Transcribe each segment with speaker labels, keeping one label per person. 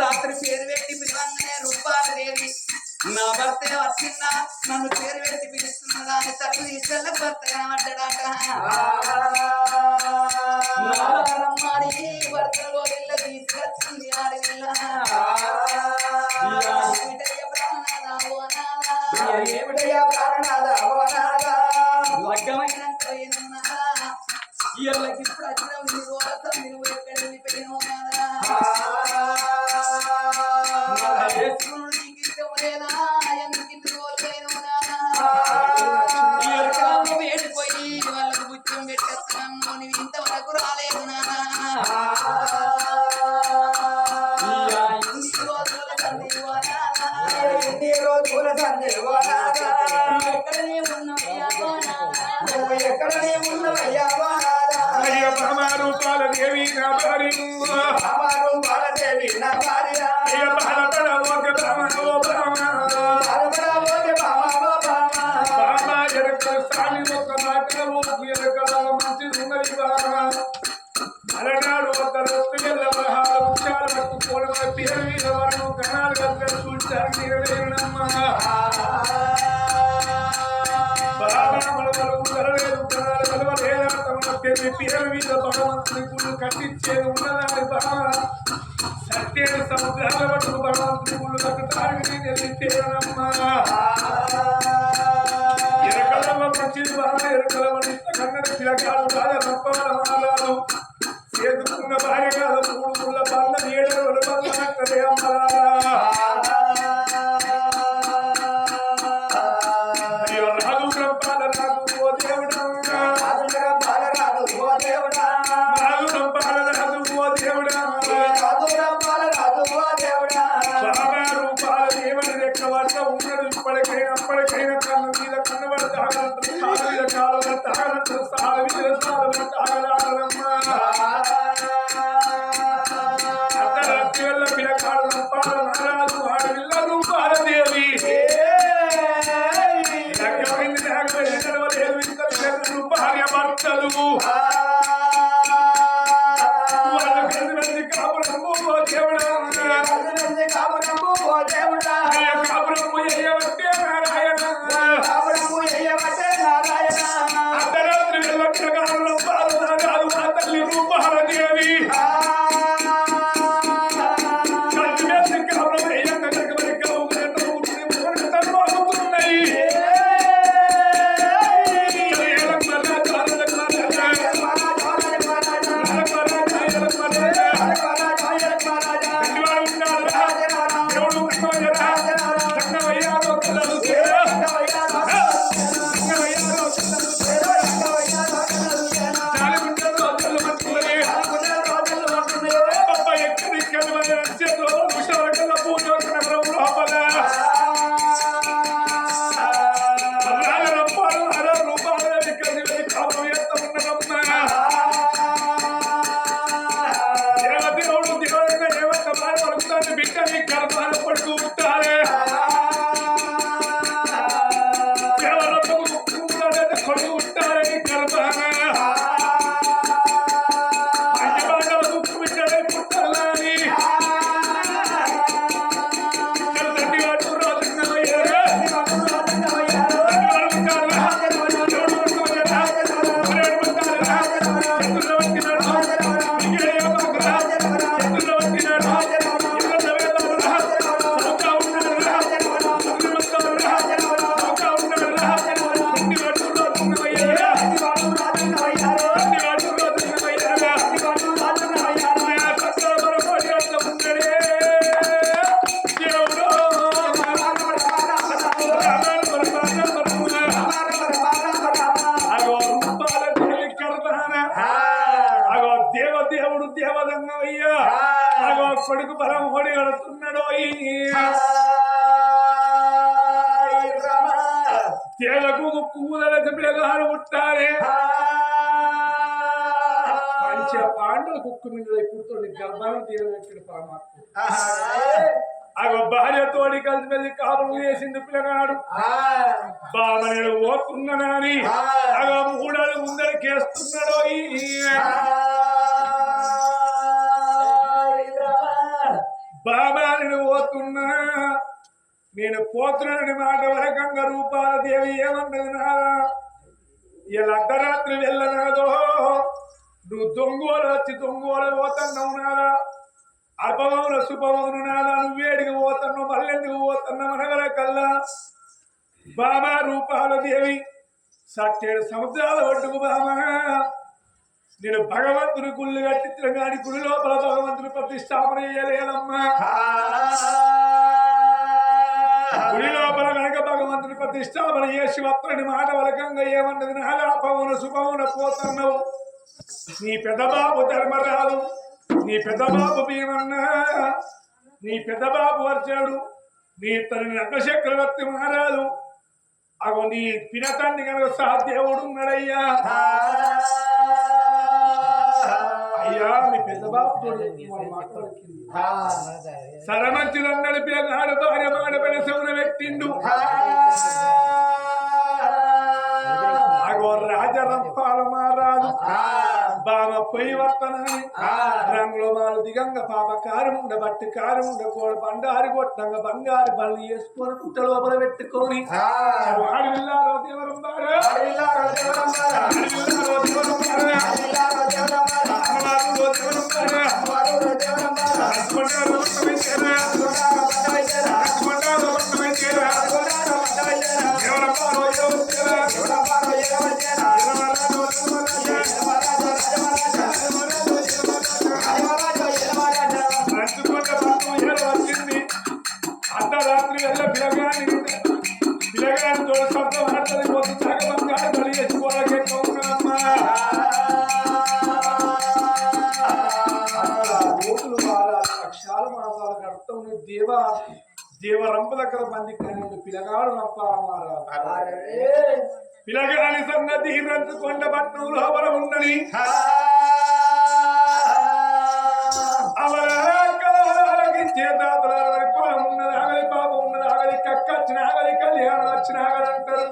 Speaker 1: రాత్రి పేరు పెట్టి పిలవంగానే రూపాలదేవి నా భర్త వచ్చిందా నన్ను పేరు పెట్టి పిలుస్తున్నదా అని తల్లి తీసుకెళ్ళ భర్త కనబడ్డాడట రమ్మాడి భర్తలో ఇళ్ళ తీసుకొచ్చింది ఆడవిల్ల లగ్గమైనాక ఇళ్ళకి ఇప్పుడు వచ్చిన నువ్వు ఎక్కడ వెళ్ళిపోయినావు వేడిపోయి వాళ్ళకు బుచ్చం పెట్టేస్తాను నువ్వు ఇంతవరకు రాలేదు
Speaker 2: ఎక్కడనే ఉన్నవయ్యా రూపాల దేవి నా భార్య రూపాల దేవి నా భార్య అలనాడు ఒక రొట్టు వెళ్ళ బహాలు ముత్యాలు పట్టుకోవడం పేరు మీద వరణు కణాలు కలిపి చూచారు నెరవేరునమ్మా పేరు మీద భగవంతుని గుళ్ళు కట్టించేది ఉన్నదాని సత్యేడు సముద్రాల పట్టుకు భగవంతుని గుళ్ళు కట్టుతానికి తెలిపేనమ్మా ఎరకలమ్మ మంచిది బాగా ఎరకలమని కన్నడ పిలకాలు బాధ రప్పాలు చేతుకున్న భార్య కాదు 3 ముళ్ళ పళ్ళ 7 రోజుల పళ్ళ అమ్మలారా అప్పటికైనా కన్ను మీద కన్ను అర్ధరాత్రి వల్ల పిలకాడు మహారాజు ఆడవిల్లరు బాలదేవి భార్య భర్తలు వాళ్ళ కలిసి కాపురము దేవుడా కాపురము అర్ధరాత్రి వెళ్ళ పిలకాడు తల్లి రూపాలదేవి కొడుకు పరం హోడి కడుతున్నాడు తేలకు ముక్కుదల పిల్లగాడు పుట్టారే పంచ పాండవులు కుక్కు మీద పుడుతుంది గర్భాన్ని తీరబెట్టిన పరమాత్మ అగో భార్యతోడి కలిసి వెళ్ళి కాపులు చేసింది పిల్లగాడు బాగా నేను పోతున్నానని అగో 3 అడుగులు ముందరికేస్తున్నాడు బాబా నేను పోతున్నా నేను పోతున్నానని మాట వరకంగా రూపాల దేవి ఏమన్నది నాదా ఇలా అర్ధరాత్రి వెళ్ళనాదో నువ్వు దొంగోలు వచ్చి దొంగోలు పోతున్నావు నాదా అల్పమౌన శుభమౌను నాదా నువ్వేడికి పోతున్నావు మళ్ళెందుకు పోతున్నావు అనగల కల్లా బాబా రూపాల దేవి సట్టేడు సముద్రాల ఒడ్డుకు బామా నేను భగవంతుని గుళ్ళు కట్టించిన కానీ గుడి లోపల భగవంతుని ప్రతిష్టాపన చేయలేదమ్మా గుడి లోపల కనుక భగవంతుని ప్రతిష్టాపన చేసి వత్రని మాట వలకంగా ఏమన్నది నాలాపమున శుభమున పోతున్నావు నీ పెద్దబాబు ధర్మరాలు నీ పెద్దబాబు భీమన్నా నీ పెద్దబాబు వచ్చాడు నీ తల్లి నక్కచక్రవర్తి మహారాజు అగో నీ పినతాన్ని కనుక సహదేవుడు ఉన్నాడయ్యా అయ్యా మీ పెద్ద బాబు మాట్లాడుతుంది సరమంచులు అన్నాడు పిల్లగాడు భార్య మాడపైన శవున పెట్టిండు అగో రాజరంపాల మహారాజు బామ పొయ్యి వర్తనని రంగులో మాలు దిగంగా పాప కారుముండ బట్టి కారుముండ కోడ బండారి కొట్టంగా బంగారు బల్లి వేసుకొని పుట్ట లోపల పెట్టుకొని అడవిల్లారో దేవరం అర్ధరాత్రి వెళ్ళ పిల్లగాని తోడు శబ్దం ఆడుతుంది పొద్దు చాక బంగారు బలి వేసుకోవాలకే అవునమ్మా రోజులు వారాలు లక్షాల మాసాలు గడుపుతూ దేవ రంప దగ్గర మంది కానీ పిల్లగాడు రంపారాలు పిల్లగాని సన్నతి రంచుకొండ పట్నం లోపల ఉండని ఉన్నది ఆగలి పాప ఉన్నది ఆగలి కక్క వచ్చిన ఆగలి కళ్యాణం వచ్చిన ఆగలి అంటారు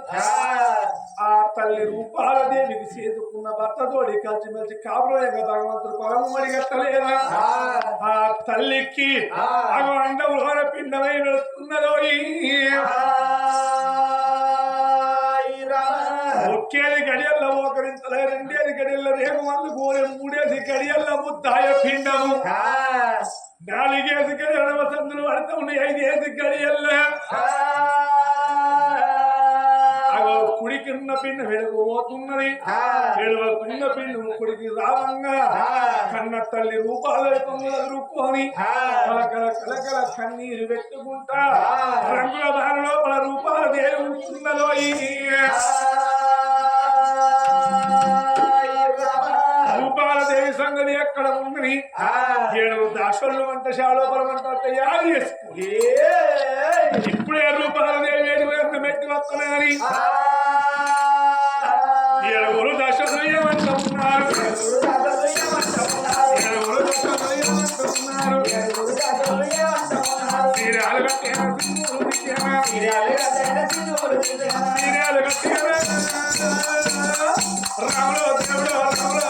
Speaker 2: ఆ తల్లి రూపాల దేవికి చేతుకున్న భర్తతోడి కలిసిమెలిసి కాబోయేగా భగవంతుడు పొలము మడి కట్టలేదా ఆ తల్లికి అండవులోన పిండమై నడుస్తున్నదో ఒకేది గడియల్లో మోకరించలే రెండేది గడియల్లో రేపు మందు కోరే మూడేసి గడియల్లో ముద్దాయ పిండము నాలుగేసి గడియల సందులు పడతా ఉన్నాయి ఐదేసి గడియల్లో కుడికి ఉన్న పిండి వెలుగు పోతున్నది వెలుగుతున్న పిండి కుడికి రావంగా కన్న తల్లి రూపాలు రూపుకొని కలకల కలకల కన్నీరు పెట్టుకుంటా రంగుల దాని లోపల రూపాల దేవుడున్నదో రూపాల దేవి సంగతి ఎక్కడ ఉన్నది 7 దాసోళ్ళు వంటశాలోపల తయారు చేసుకో ఇప్పుడే రూపాల దేవి 7 మెట్టి వస్తున్నాయని 7 దశలు ఏమంటున్నారు 7 రాములో దేవుడు రాములో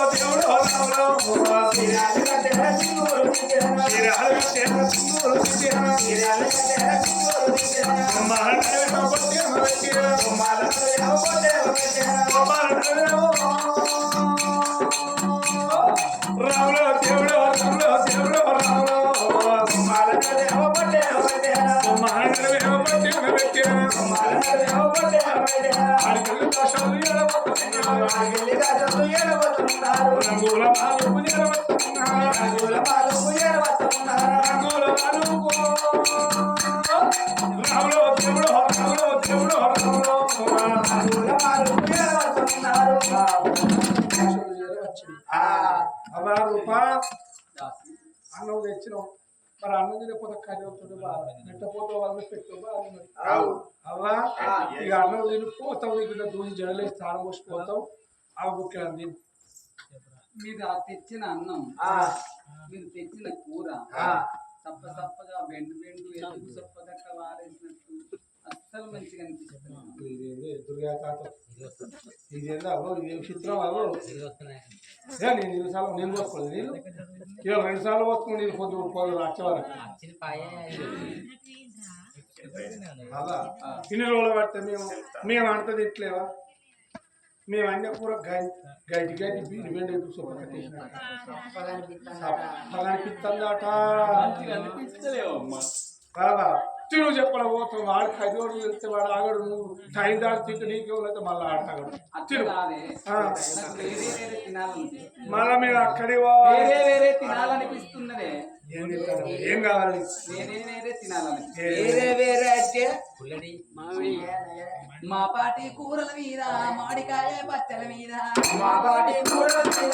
Speaker 2: దేవుడు అన్నం తెచ్చినాం మరి అన్నం తినకపోతే కర్రీ బాగా నెట్టపోతే వాళ్ళని పెట్టు అవ్వా ఇక అన్నం తినిపోతాం ఇక దూసి జడలేసి తాను పోసిపోతాం ఆ బుక్కి
Speaker 1: మీరు తెచ్చిన అన్నం మీరు తెచ్చిన కూర సప్ప సప్పగా బెండు బెండు ఎందుకు సప్పదక్క వారేసినట్టు అస్సలు మంచిగా అనిపిస్తుంది.
Speaker 2: ఇదేంది దుర్గా తాత ఇదేందా అవ్వ ఇదేం చిత్రం అవ్వ నేను 2 సార్లు నేను పోసుకోలేదు నీళ్ళు కేవలం 2 సార్లు పోసుకుని నీళ్ళు పొద్దు వచ్చేవారు అలా ఇన్ని రోజులు పడితే మేము అంటది ఇట్లేవా మేము అన్నీ కూర గడ్డి బీడి వెండి అనిపిస్తుందట కాదా తిరుగు చెప్పడం పోతాం వాడు 10 రోజులు వెళ్తే వాడు ఆగడు నువ్వు టైం దాటి తింటే నీకే అయితే మళ్ళీ ఆడతాడు మళ్ళా మీరు అక్కడే
Speaker 1: వేరే తినాలనిపిస్తున్నదే.
Speaker 2: ఏం కావాలి
Speaker 1: వేరే తినాలని వేరే అంటే మా పాటి కూరల మీద మామిడికాయ పచ్చల మీద మా పాటి కూరల మీద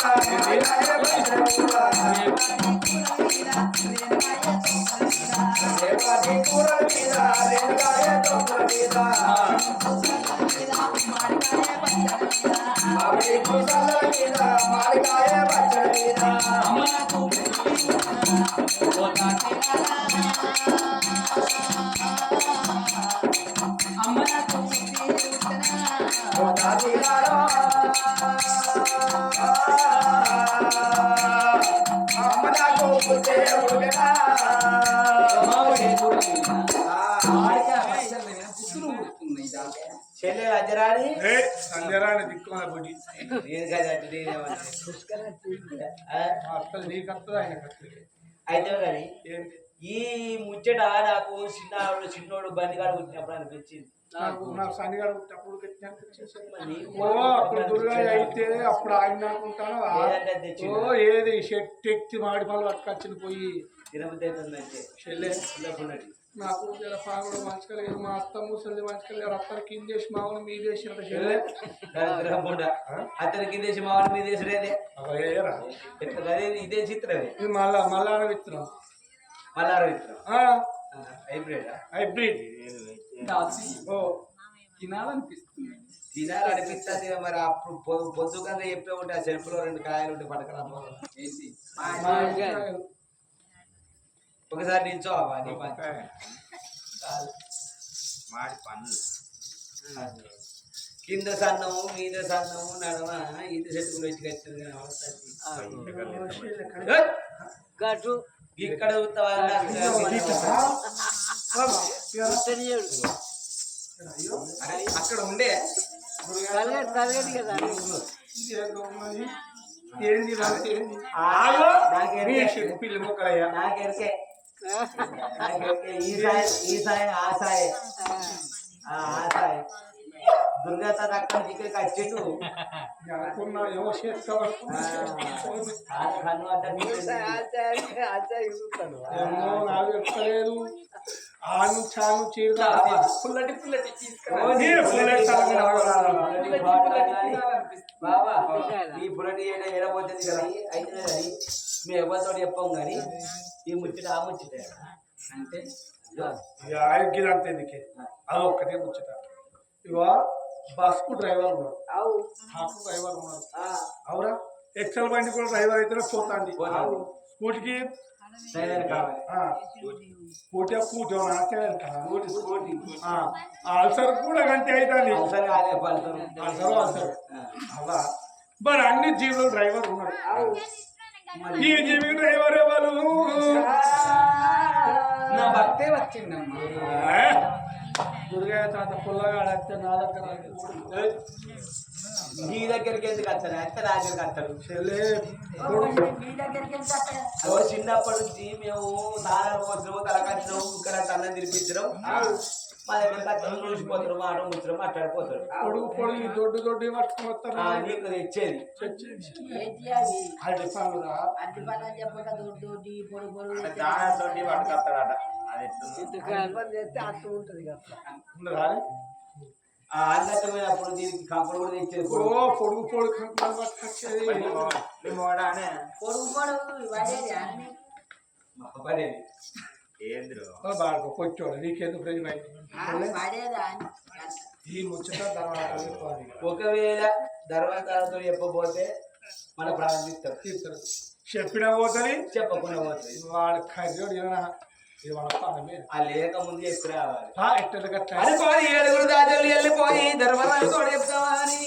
Speaker 2: సంజరాని దిక్కున బుడి
Speaker 3: అయితే కానీ ఈ ముచ్చట నాకు చిన్నోడు బండిగాడు పుట్టినప్పుడు అనిపించింది.
Speaker 2: నాకు సన్నిగాడు పుట్టినప్పుడు అప్పుడు దుర్గా అయితే అప్పుడు ఆయన అనుకుంటాను ఏది షెట్ ఎక్కి మాడి పళ్ళు పట్టుకొచ్చింది పోయి
Speaker 3: తిరుపతి అవుతుందంటే
Speaker 2: నాకు పాముడు మంచుకోలేదు మా అత్త ముసలి మంచుకోలేదు అత్తని కిందేసి మామూలు మీదేసి
Speaker 3: అతని కిందేసి మామూలు మీదేసిరేదే ఇదే చిత్రమే
Speaker 2: మల్లార విత్తనం
Speaker 3: మల్లార విత్తనం హైబ్రిడ్
Speaker 1: తినాలనిపిస్తుంది.
Speaker 3: తినాలనిపిస్తుంది మరి అప్పుడు పొద్దుగా చెప్పే ఉంటే ఆ సెల్ఫ్లో 2 కాయలు ఉంటే పడకరా ఒకసారి నిల్చో మాడి పన్ను కింద సన్నము మీద సన్నము నడమ ఇది చెట్టుకుని వచ్చి కట్టు ఇక్కడ
Speaker 1: అక్కడ ఉండే
Speaker 2: పిల్లి మొక్కలయ్యా
Speaker 3: నాకెరికే ఈ సాయి ఆ సాయి దుర్గా తాత అక్కడి ఇక్కడికి వచ్చేటు
Speaker 2: చెప్పలేదు ఆను చాను చీర
Speaker 1: పుల్లటి
Speaker 3: బాబా ఈ పుల్లటి ఏడబోతుంది కదా అయితే కానీ మేము ఎవరితో చెప్పాం కానీ ఈ ముచ్చట ఆ ముచ్చట
Speaker 1: అంటే
Speaker 2: ఆరోగ్యం అంతే ఎందుకే అది ఒక్కటే ముచ్చట ఇవా బస్కు డ్రైవర్ ఉన్నాడు హాకు డ్రైవర్ ఉన్నాడు అవురా ఎక్సెల్ బండి కూడా డ్రైవర్ అయితేనే పోతాంది స్కూటీకి
Speaker 3: డ్రైవర్ కావాలి
Speaker 2: స్కూటీ అల్సర్ కూడా గంటే అవుతుంది అల్సర్ అలా మరి అన్ని జీవులు డ్రైవర్ ఉన్నాడు ఈ జీవి డ్రైవర్ ఎవరు
Speaker 1: నా భక్తే వచ్చిందమ్మా
Speaker 2: దుర్గా తాత పుల్లగా అడిగితే నా దగ్గర
Speaker 3: నీ దగ్గరికి ఎందుకు వస్తాను అంత నా దగ్గరికి వస్తాడు చిన్నప్పటి నుంచి మేము దానాలు పోతున్నాము తలకచ్చినాము ఇక్కడ అన్నం తినిపించడం మా దగ్గర కచ్చడం చూసిపోతారు మాట ముచ్చడం మాట్లాడిపోతారు
Speaker 2: దొడ్డు పట్టుకుని వస్తారు
Speaker 3: నీకు తెచ్చేది పట్టుకొస్తాడట అన్నమైనప్పుడు దీనికి కంపలు కూడా తెచ్చేది
Speaker 2: పొడుగు కంపలు పట్టుకొచ్చేది పొచ్చోడు నీకెందుకు ఈ ముచ్చట
Speaker 3: ఒకవేళ ధర్మకాలతో చెప్పబోతే మన ప్రారంభిస్తారు
Speaker 2: చెప్పినా పోతుంది
Speaker 3: చెప్పకుండా పోతుంది
Speaker 2: వాడు ఖర్జోడు ఏమైనా ఇది వాళ్ళ పాదమే.
Speaker 3: ఆ లేక ముందు చెప్పి రావాలి
Speaker 2: ఎట్ట గట్ల
Speaker 3: అనుకోని 7 దాజలు వెళ్ళిపోయి ధర్మరాజు తోడు చెప్తామని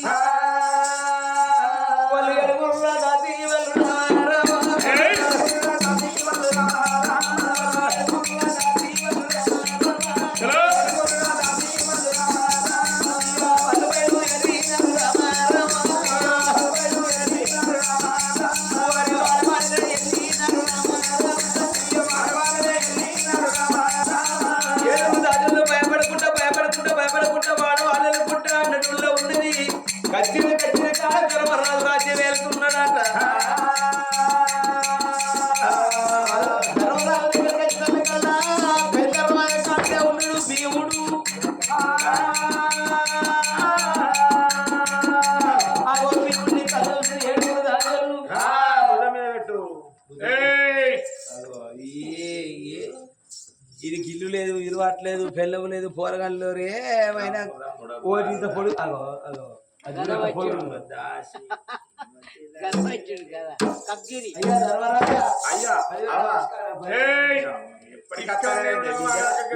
Speaker 3: వాళ్ళు 7 దాటి భయపడకుండా వాడు వాళ్ళు అన్నట్టులో ఉన్నది కచ్చిన కాడ ధర్మరాజు రాజ్యం వెళ్తున్నాడట ధర్మరాజు దగ్గర కల్లా పెద్దరాజు కాడే ఉన్నాడు భీముడు ఆ భీముడిని కళ్ళు 7 దాజలు
Speaker 2: పెట్టు.
Speaker 3: ఇది గిల్లు లేదు ఇరువట్లేదు బెల్లం లేదు పోరగాళ్ళు ఏమైనా ఓటింత పొడి అగో అగో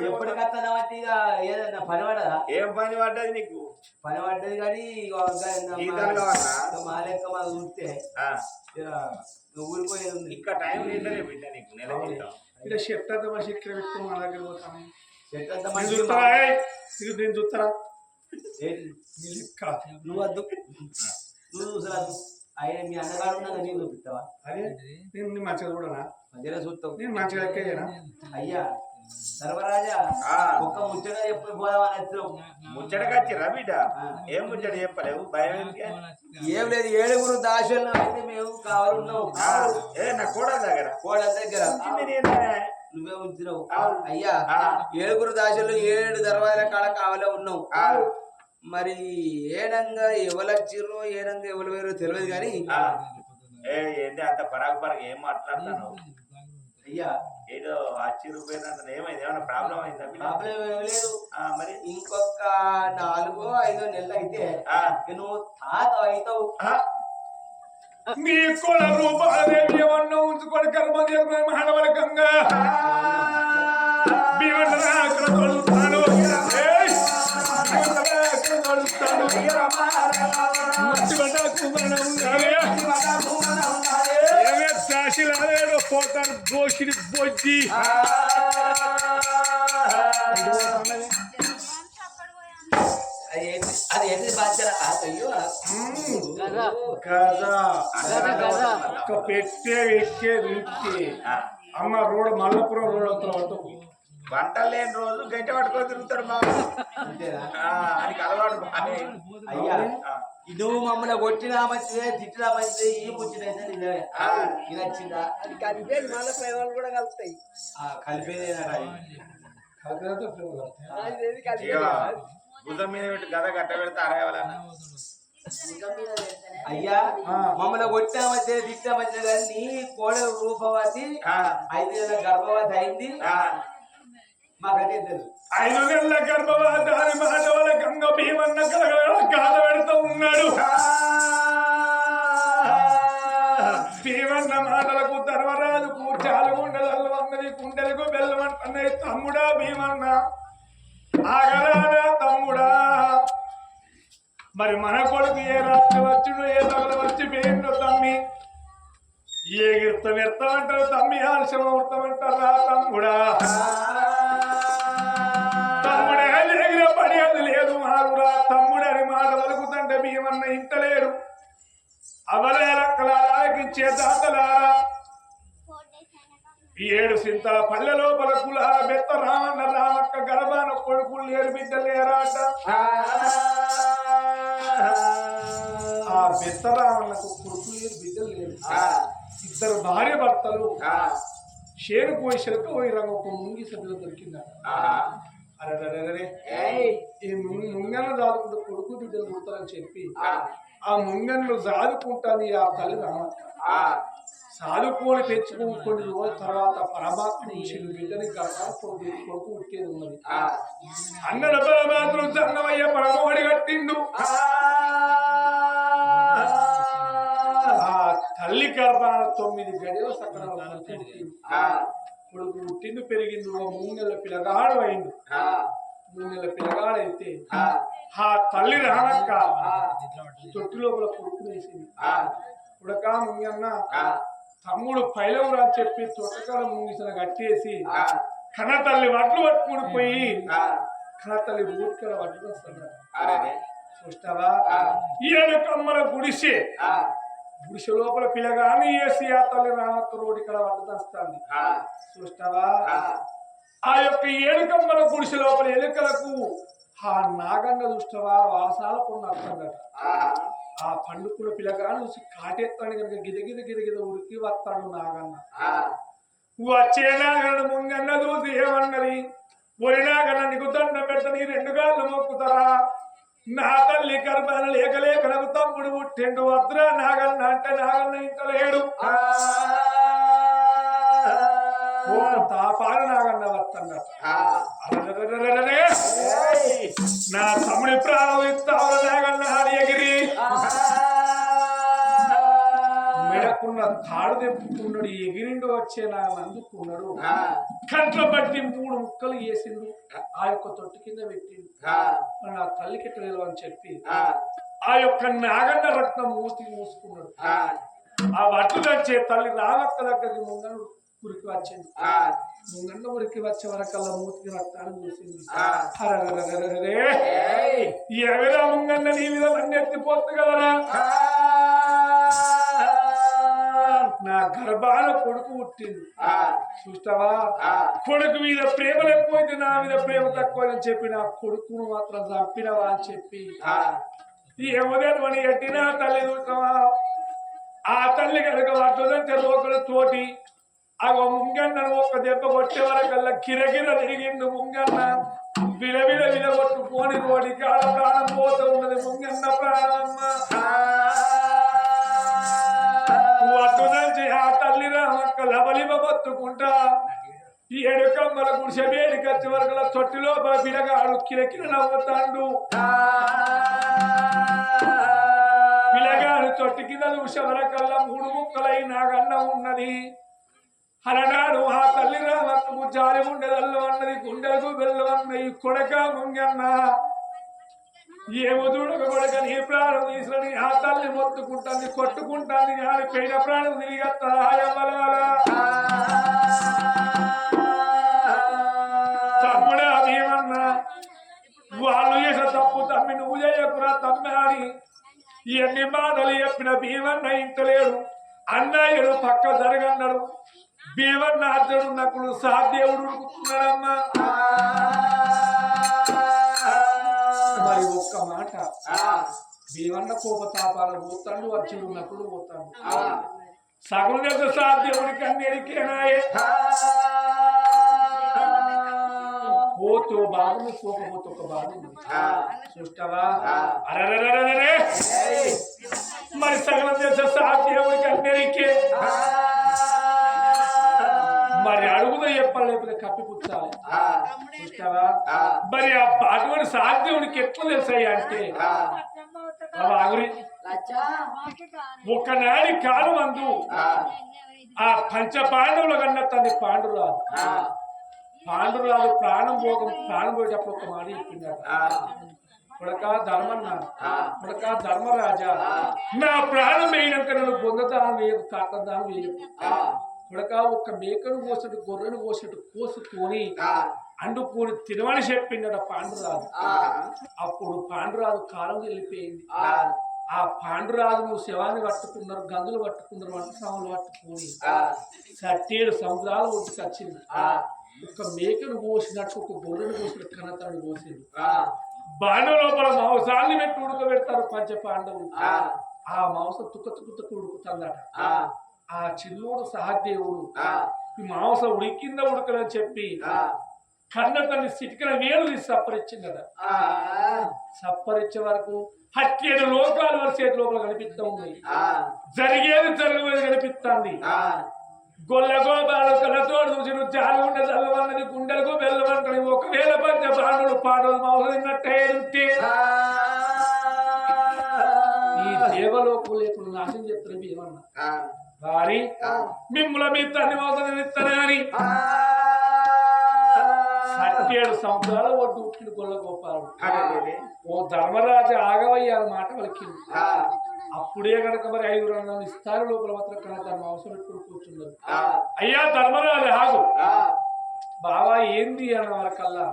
Speaker 3: ఎప్పటికత్తా బట్టి ఏదన్నా పని పడదా
Speaker 2: ఏం పని పడ్డది నీకు
Speaker 3: పని పడ్డది కానీ మా లెక్క మాకు చూస్తే ఊరిపోయేది ఉంది
Speaker 2: ఇంకా టైం లేదనే బిడ్డ నీకు నెల ఇక్కడ షెట్ అంతా మనిషి ఇక్కడ పెట్టుకుని మన దగ్గర పోతాను
Speaker 3: షెట్ అంతా
Speaker 2: నేను చూస్తారా నేను చూస్తారా
Speaker 3: నువ్వు వద్దు నువ్వు చూసరాదు ఆయన మీ అన్నగాడు ఉన్నాక నేను చూపిస్తావా
Speaker 2: అదే నేను మంచిగా చూడనా
Speaker 3: మంచిగా చూస్తావు
Speaker 2: నేను మంచిగా ఎక్కేనా
Speaker 3: అయ్యా ధర్మరాజా ఒక్క ముచ్చట చెప్పి పోదామని వచ్చినావు
Speaker 2: ముచ్చటగా వచ్చిరా బిడ్డ ఏం ముచ్చట చెప్పలేవు భయం
Speaker 3: ఏం లేదు 7 దాసులు అయితే మేము కావాలన్నావు
Speaker 2: నా కోడల దగ్గర
Speaker 3: నువ్వే ఉంచినావు అయ్యా 7 దాసులు 7 దర్వాజల కాడ కావాలే ఉన్నావు మరి ఏనంగా ఎవరు వచ్చిర్రో ఏనంగా ఎవరు వేరో తెలియదు కానీ
Speaker 2: ఏంటి అంత పరాకు ఏం మాట్లాడతాను
Speaker 3: అయ్యా
Speaker 2: ఏదో ఆశ్చర్యపోయినంత ఏమైంది ఏమైనా ప్రాబ్లం అయిందా
Speaker 3: ప్రాబ్లం ఏం లేదు
Speaker 2: మరి
Speaker 3: ఇంకొక 4-5 నెలలు అయితే నువ్వు తాత అవుతావు
Speaker 2: మీ కుల రూపాదేవి ఏమన్నా ఉంచుకొని కర్మ చేసుకుని మానవలకంగా పోతారు గోషిని బొజ్జి
Speaker 3: అది ఏంటి బాధ్యత అయ్యో
Speaker 2: పెట్టే ఎక్కే రుక్కి అమ్మ రోడ్ మల్లపురం రోడ్ అవుతాం వంటలు లేని రోజు గంట పట్టుకొని తిరుగుతాడు మా ఆయనకి అలవాటు
Speaker 3: అయ్యా నువ్వు మమ్మల్ని కొట్టినా మంచిదే తిట్టినా మంచిదే ఈ ముచ్చినైతే నిజమే ఇది నచ్చిందా
Speaker 1: అది కలిపేది మళ్ళీ ప్రేమలు కూడా కలుపుతాయి
Speaker 2: భుజం మీద పెట్టి గద గట్ట పెడితే అరేవాలన్నా
Speaker 3: అయ్యా మమ్మల్ని కొట్టినా మంచిదే తిట్టినా మంచిదే కానీ నీ కోడలు రూపవతి 5 నెలల గర్భవతి అయింది మాకైతే తెలుసు
Speaker 2: 5 నెలల గర్భవతి మానవుల గంగ భీమన్న గాథ పెడుతూ ఉన్నాడు భీమన్న మాటలకు ధర్మరాజుకు చాలు గుండెలు అన్నది కుండెలకు బెల్లమంటున్నాయి తమ్ముడా భీమన్న ఆగరానా తమ్ముడా మరి మన కొడుకు ఏ రాత్రి వచ్చుడు ఏ తగల వచ్చి పేరు తమ్మి ఏ గిర్తం ఎత్తమంటారు తమ్మి ఆలస్యం అవుతామంటారా తమ్ముడా తమ్ముడే లేగిన పడేది లేదు మారురా తమ్ముడని మాట వలుకుతంటే భీమన్న ఇంటలేడు అవలేలక్కలాగించే దాతలారా 7 సింతల పల్లె లోపల కుల బెత్త రామన్న రామక్క గర్భాన కొడుకులు లేరు బిడ్డలేరాట ఆ బెత్త రామన్నకు కొడుకులు లేరు బిడ్డలు లేరు 2 భార్య భర్తలు షేరు పోయి శిల్క పోయి రంగు ఒక ముంగి సభ్యులు దొరికిందట అరే ఈ ముంగన్ను దాదుకుంటూ కొడుకు బిడ్డలు పుడతారని చెప్పి ఆ ముంగన్ను దాదుకుంటాను ఆ తల్లి రామక్క సాదుకొని తెచ్చుకుని కొన్ని రోజుల తర్వాత పరమాత్మ బిడ్డని కొడుకు ఉట్టేది ఉన్నది అన్నడ పరమాత్మ చన్నమయ్య పరమోడి కట్టిండు ఆ తల్లి గర్భాన 9 గడియలు సకలం కొడుకు పుట్టిండు పెరిగిండు 3 నెలల పిల్లగాడు అయిండు 3 నెలల పిల్లగాడు అయితే ఆ తల్లి రానక్క తొట్టి లోపల కొడుకు వేసింది ఉడక ముంగన్న తమ్ముడు పైలవురా అని చెప్పి తొట్టకాల ముంగిసిన కట్టేసి కన్న తల్లి వడ్లు పట్టుకుని పోయి కన్న తల్లి ఊరికల వడ్లు వస్తాడు చూస్తావా 7 కమ్మల గుడిసె లోపల పిల్లగాని వేసి ఆ తల్లి రానక్క రోడ్డు ఇక్కడ వడ్లు తెస్తాంది చూస్తావా ఆ యొక్క 7 కమ్మల గుడిసె లోపల ఎలుకలకు ఆ నాగన్న చూస్తావా వాసాల కొన్ని అర్థందట ఆ పండుకున్న పిల్లగాని చూసి కాటెత్తాడు కనుక గిదగిద ఉరికి వస్తాడు నాగన్న వచ్చే నాగన్న ముంగన్న చూసి ఏమన్నది ఒరి నాగన్న నీకు దండం పెడతని 2 గాళ్ళు మొక్కుతారా నా తల్లి గర్భాన లేక నాకు తమ్ముడు పుట్టిండు వద్దురా నాగన్న అంటే నాగన్న ఇంత లేడు తాపాలు నాగన్న వస్తాడు నా తమ్ముడి ప్రాణం ఇస్తావు నాగన్న హాని ఎగిరి మెడకున్న తాడు తెప్పుకున్నాడు ఎగిరిండు వచ్చే నా అందుకున్నాడు కంట్లో బట్టి 3 ముక్కలు వేసిండు ఆ యొక్క తొట్టు కింద పెట్టిండు నా తల్లికి ఎట్లేదు అని చెప్పి ఆ యొక్క నాగన్న రత్నం మూసుకున్నాడు ఆ వడ్లు దంచే తల్లి రామక్క దగ్గరికి ముంగను ఉరికి వచ్చింది ముంగన్న ఉరికి వచ్చే వరకల్లా మూతికి రక్తాన్ని చూసింది ఎవరా ముంగన్న నీ మీద నన్ను ఎత్తిపోతు కదరా నా గర్భాన కొడుకు పుట్టింది చూస్తావా కొడుకు మీద ప్రేమలు ఎక్కువైతే నా మీద ప్రేమ తక్కువని చెప్పి నా కొడుకును మాత్రం చంపినవా అని చెప్పి ఏమోదని ఎట్టినా తల్లి చూస్తావా ఆ తల్లి కనుక వాటిదంటే ఒకరు తోటి ఆ ముంగన్నను ఒక దెబ్బ కొట్టే వరకల్లా కిరకిర తిరిగిండు ముంగన్న విల కొట్టుకొని రోడి కాడ ప్రాణం పోతూ ఉన్నది ముంగన్న ప్రాణమ్మ వద్దుదంచి ఆ తల్లి రామక్క లబలిమ బొత్తుకుంటా 7 కమ్మల గుడిసె వేడికి వచ్చే వరకు తొట్టిలో పిలగాడు కిరకిర నవ్వుతాండు పిలగాడు తొట్టి కింద చూసే వరకల్లా 3 ముక్కలై నాగన్న ఉన్నది అలనాడు ఆ తల్లి రామక్కకు జాలి ఉండేదల్లు అన్నది గుండెలకు బెల్లు అన్నది కొడక ముంగన్న ఏమో చూడక కొడక నీ ప్రాణం తీసుకొని ఆ తల్లి మొత్తుకుంటుంది కొట్టుకుంటాంది కానీ పెయిన ప్రాణం తిరిగత్తమలాలా తమ్ముడా భీమన్నా వాళ్ళు చేసే తప్పు తమ్మి నువ్వు చేయకురా తమ్మి అని ఎన్ని మాటలు చెప్పిన భీమన్న ఇంటలేడు అన్నయ్యడు పక్క జరగన్నాడు భీమన్న అర్జుడు నకుడు సాధ్యవుడు ఉడుకుతున్నాడమ్మా మరి ఒక్క మాట భీమన్న కోపతాపాలు పోతాడు అర్జుడు నకుడు పోతాడు సగం యొక్క సాధ్యవుడికి అన్నిటికేనాయే పోతూ బాగుంది పోకపోతే ఒక బాగుంది చూస్తావా అరే మరి సగం చేసే సాధ్యవుడికి అన్నిటికే మరి అడుగుదో చెప్పాలి లేకపోతే కప్పిపుచ్చాలి చూస్తావా మరి ఆ అటువంటి సాధ్యవుడికి ఎట్లా తెలుసాయి అంటే ఒకనాడి కాలం అందు ఆ పంచ పాండవుల కన్నా తల్లి పాండురాలు ప్రాణం పోయేటప్పుడు ఒక మాట చెప్పిందట కొడక ధర్మన్న కొడక ధర్మరాజా నా ప్రాణం వేయడాక నన్ను పొందదానం వేయకు కాకదానం వేయకు కొడక ఒక మేకను కోసడు గొర్రెను కోసడు కోసుకొని అండుకొని తినమని చెప్పిందట పాండురాజు అప్పుడు పాండురాజు కాలం వెళ్ళిపోయింది ఆ పాండురాజును శవాన్ని పట్టుకున్నారు గందులు పట్టుకున్నారు వంట సాములు పట్టుకొని 7 సముద్రాలు ఒడ్డుకు వచ్చింది ఒక మేకను కోసినట్టు ఒక గొర్రెను కోసినట్టు కనతాడు కోసింది బాండ లోపల మాంసాన్ని పెట్టి ఉడకబెడతారు పంచ పాండవులు ఆ మాంసం తుక్క ఉడుకుతుందట ఆ చిన్నోడు సహదేవుడు ఈ మాంసం ఉడికిందా ఉడకలని చెప్పి కన్న తల్లి సిటికల వేలు తీసి సప్పరిచ్చిందట సప్పరిచ్చే వరకు 7 లోకాలు వరిసేటి లోపల కనిపిస్తా ఉన్నాయి జరిగేది కనిపిస్తుంది గొల్ల గోపాలు కళ్ళతోడు చూసి జాలి ఉండే చల్లవన్నది గుండెలకు వెళ్ళమంటది ఒకవేళ పంచ పాండవులు పాటలు మావులున్నట్టే ఈ దేవలోకం లేకుండా నాశనం చెప్తారు ఏమన్నా వారి మిమ్మల్ని మీ తల్లి మోసం ఇస్తాను అని 7 సంవత్సరాలు ఒడ్డు ఉట్టిన గొల్ల గోపాలుడు ఓ ధర్మరాజు ఆగవయ్య మాట పలికింది. అప్పుడే కనుక మరి 5 రంగాలు ఇస్తారు లోపల మాత్రం కనుక దాన్ని అవసరం పెట్టుకుని కూర్చున్నారు. అయ్యా ధర్మరాజు ఆగు బావా ఏంది అన్న వరకల్లా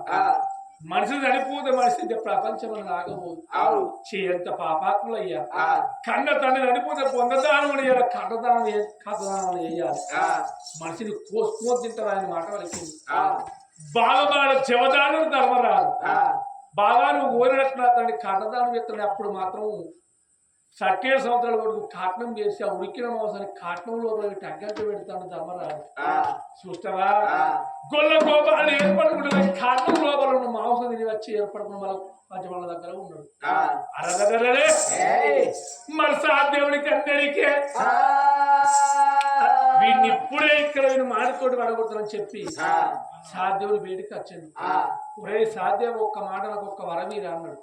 Speaker 2: మనిషి చనిపోతే మనిషి ప్రపంచం అని ఆగబోదు. ఎంత పాపాత్ములు అయ్యా కన్న తండ్రి చనిపోతే పొందదానం అని కన్నదానం కథదానం వేయాలి. మనిషిని కోసుకొని తింటారు ఆయన మాట వలికింది. బాగా జవదానం ధర్మరాజు బాగా నువ్వు ఓరినట్టు తండ్రి కన్నదానం ఎత్తాడు. అప్పుడు మాత్రం 7 సంవత్సరాల వరకు కాటనం చేసి ఆ ఉడికిన మోసాన్ని కాటనంలో అగ్గంట పెడతాను ధర్మరాజు. చూస్తావా గొల్ల గోపాలు ఏర్పడుకుంటే కాటనం లోపల ఉన్న మాంసం తిని వచ్చి ఏర్పడుకున్న వాళ్ళ పంచమల దగ్గర ఉన్నాడు. అరదరే మరి సాధ్యమునికి అందరికే వీడిని ఇప్పుడే ఇక్కడ వీళ్ళు మాటతోటి పడగొడతానని చెప్పి సాధ్యముని బయటికి వచ్చింది. ఒరే సాధ్యం ఒక్క మాట నాకు ఒక్క వరమీరా అన్నాడు.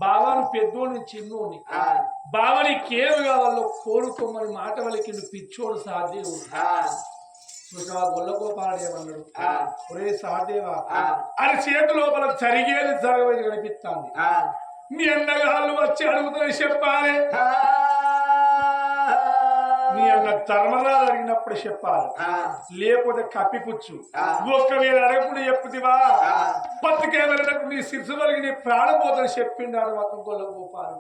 Speaker 2: బావాను పెద్దోడిని చిన్నోడిని బావని కేరు కావాలో కోరుకోమని మాట వాళ్ళకి పిచ్చోడు సాధ్యము. చూసావా గొల్లగోపాలుడు ఏమన్నాడు. ఒరే సాధ్యవా అని చేతి లోపల జరిగేది జరగవేది కనిపిస్తాంది. మీ అన్నగాళ్ళు వచ్చి అడుగుతున్న చెప్పాలి. నీ అన్న ధర్మరాజు అడిగినప్పుడు చెప్పాలి లేకపోతే కప్పిపుచ్చు. ఒక్కవేళ అడగకుండా చెప్పుతివా పత్తికే వెళ్ళినప్పుడు నీ శిరసు వలిగి నీ ప్రాణం పోతని చెప్పిండాడు మాత్రం గొల్లగోపాలు.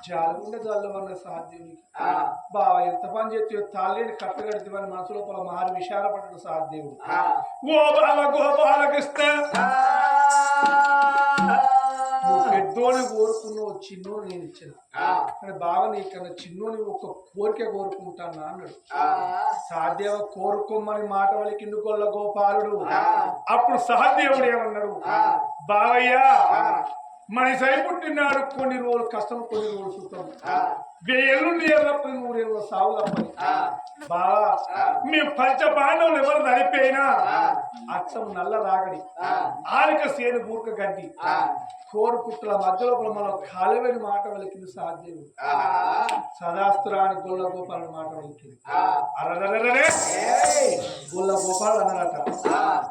Speaker 2: జాలుగుండే జల్లమన్న సాధ్యునికి బావ ఎంత పని చేస్తే తాళ్ళేని కట్టగడితేవని మనసు లోపల మారి విశాలపడ్డాడు సాధ్యుడు. ఓ బావ గోపాలకృష్ణ నువ్వు పెద్దోని కోరుకున్నావు చిన్నోడు నేను ఇచ్చిన కానీ బావ నీకన్నా చిన్నోని ఒక కోరిక కోరుకుంటాను అన్నాడు. సహదేవ కోరుకోమని మాట వాళ్ళకి గొల్ల గోపాలుడు. అప్పుడు సహదేవుడు ఏమన్నాడు. బావయ్య మనిషి పుట్టినాడు కొన్ని రోజులు కష్టం కొన్ని రోజులు సుఖం 1000 ఏళ్ళు తప్పని 100 ఏళ్ళు సాగు తప్పని బావా మేము పంచ పాండవులు ఎవరు నడిపోయినా అచ్చం నల్ల రాగడి ఆరిక సేను బూర్క గడ్డి కోరు పుట్టల మధ్యలో మనం కాలువని మాట వలికింది సాధ్యం. సదాస్తురాని గొల్ల గోపాలు మాట వలికింది. అరరే గొల్ల గోపాలు అన్నారట.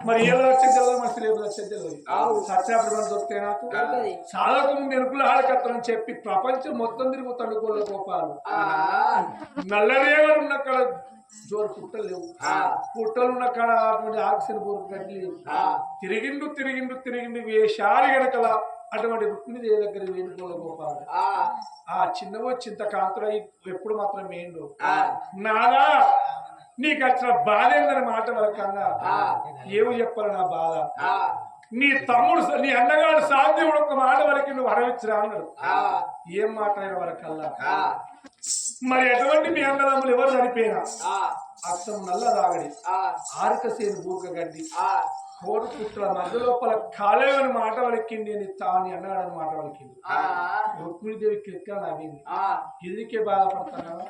Speaker 2: మరి ఏదో వచ్చేది మనిషి రేపు వచ్చేది సచ్చినప్పుడు మనం దొరికితే నాకు సాధకు ముందు ఎనుకులు ఆడకత్తని చెప్పి ప్రపంచం మొత్తం తిరుగుతాడు గొల్ల గోపాలు. నల్లరేగలు ఉన్న కాడ జోరు పుట్టలు లేవు. పుట్టలు ఉన్న కాడ అటువంటి ఆక్సిజన్ బోర్కు గడ్డి లేవు. తిరిగిండు తిరిగిండు తిరిగిండు వేషారి గనకల అటువంటి రుక్మిణి దగ్గర వేణు గొల్ల గోపాలు. ఆ చిన్నవో చింత కాంతుడై ఎప్పుడు మాత్రం వేయండు. నాదా నీకు వచ్చిన బాధ ఏందని మాట వరకన్నా ఏమో చెప్పాలి నా బాధ. నీ తమ్ముడు నీ అన్నగాడు సాధ్యముడు ఒక మాట వరకు నువ్వు హరవిచ్చిరా అన్నాడు. ఏం మాట్లాడిన వరకల్లా మరి ఎటువంటి మీ అన్నదమ్ములు ఎవరు చనిపోయినా అర్థం నల్ల రాగడి ఆరిక సేను బూర్క గడ్డి కోరు పుట్ల మధ్య లోపల కాలేవని మాట వలికింది అని తాని అన్నగాడని మాట వలికింది. రుక్మిణీదేవి కిరిక నవ్వింది. కిరికే బాధపడతాను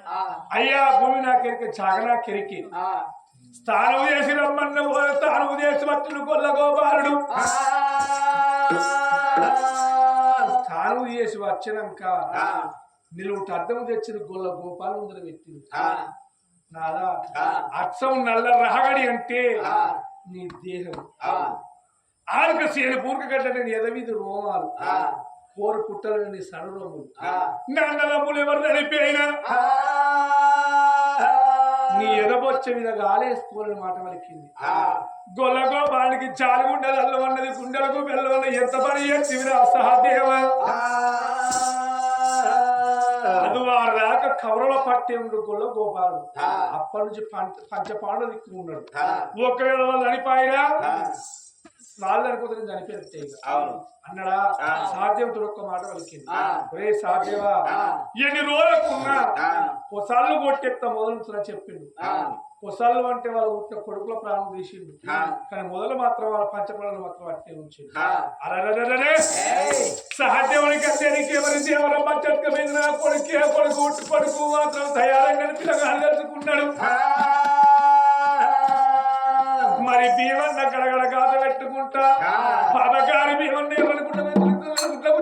Speaker 2: అయ్యా భూమి నా కెరిక చాగనా కెరికి స్థానం చేసి రమ్మన్న స్థానం చేసి వచ్చిన గొల్ల గోపాలుడు స్థానం చేసి వచ్చినాక నిలువుట అర్థం తెచ్చిన గొల్ల గోపాలు ముందర పెట్టింది. నాదా అచ్చం నల్ల రాగడి అంటే నీ దేహం ఆరుక సేను పూర్కగడ్డ నేను ఎదవీది రోమాలు కోరు పుట్టలు నీ సడురములు నన్నదమ్ములు ఎవరు నడిపోయినా నీ ఎదబొచ్చే విధంగా ఆలేసుకోవాలని మాట వలికింది. గొల్లగో వాడికి చాలుగుండలు అల్లమన్నది గుండెలకు బెల్లమన్న ఎంత పని చేసివిరా సహదేవ అది వారి దాకా కవరలో పట్టే ఉండు గొల్ల గోపాలు. అప్పటి నుంచి పంచపాండలు దిక్కు ఉన్నాడు. ఒకవేళ వాళ్ళు చనిపోయినా వాళ్ళు అనుకుంటే చనిపోయినట్టే అన్నాడా. సాధ్యవతుడు ఒక్క మాట వలికింది. రే సాధ్యవా ఎన్ని రోజులకున్నా కొసాళ్ళు కొట్టెత్త మొదలుతున్నా చెప్పిండు. కొసాళ్ళు అంటే వాళ్ళు పుట్టిన కొడుకుల ప్రాణం తీసిండు కానీ మొదలు మాత్రం వాళ్ళ పంచప్రాణాలు మాత్రం అట్టే ఉంచిండు. అరరే సహదేవునికి అంటే ఎవరి దేవర పంచక మీద కొడుకే కొడుకు కొడుకు మాత్రం తయారంగా పిల్లగా తెలుసుకున్నాడు. మరి భీమన్న గడగడ గాథ పెట్టుకుంటా పదగారి భీమన్న ఏమనుకుంటా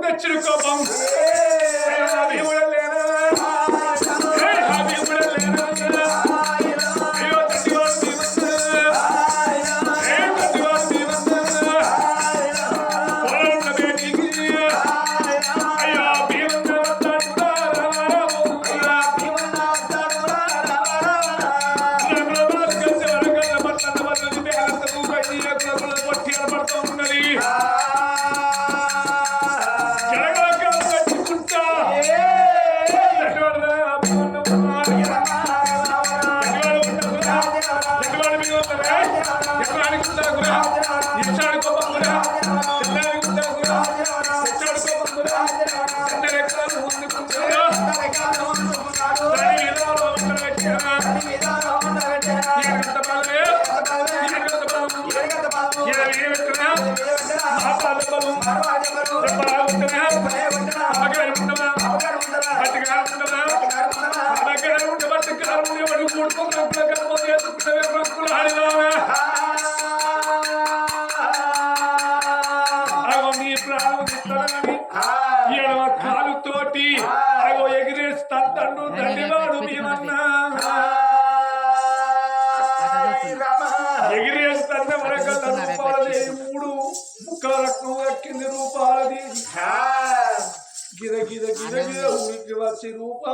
Speaker 2: తెచ్చిన కోపం భీముడ లేనా భీముడ లేనా గుండగురా ఇచ్చాడు కోపమురా తెల్లని గుండగురా ఇచ్చాడు కోపమురా తెల్లరెక్కలు ముందుకున్నాడు దాని విధాలో ఉండబెట్టారా ఏడంత బలమే ఏడంత బలము ఏడవేయబెట్టరా మాపాల బలము చెప్పాగుంటరా అమ్మగారు ఉండరా బతిగారు ఉండరా అమ్మగారు ఉండ బతిగారు ఉండే వాడు మూడుకోకుండా గర్భం చేసుకుంటే రంకులు ఆడినావా అగో నీ ప్రాణం ఇస్తానని ఎడవ కాలుతోటి అగో ఎగిరేస్తాడు తండ్రివాడు మేమన్నా ఎగిరేస్తాన్న వరకల్ల రూపాలదేవి 3 ముక్కల రక్తం దక్కింది రూపాలదేవి గిద గిద గిద గిద ఊరికి వచ్చి రూపా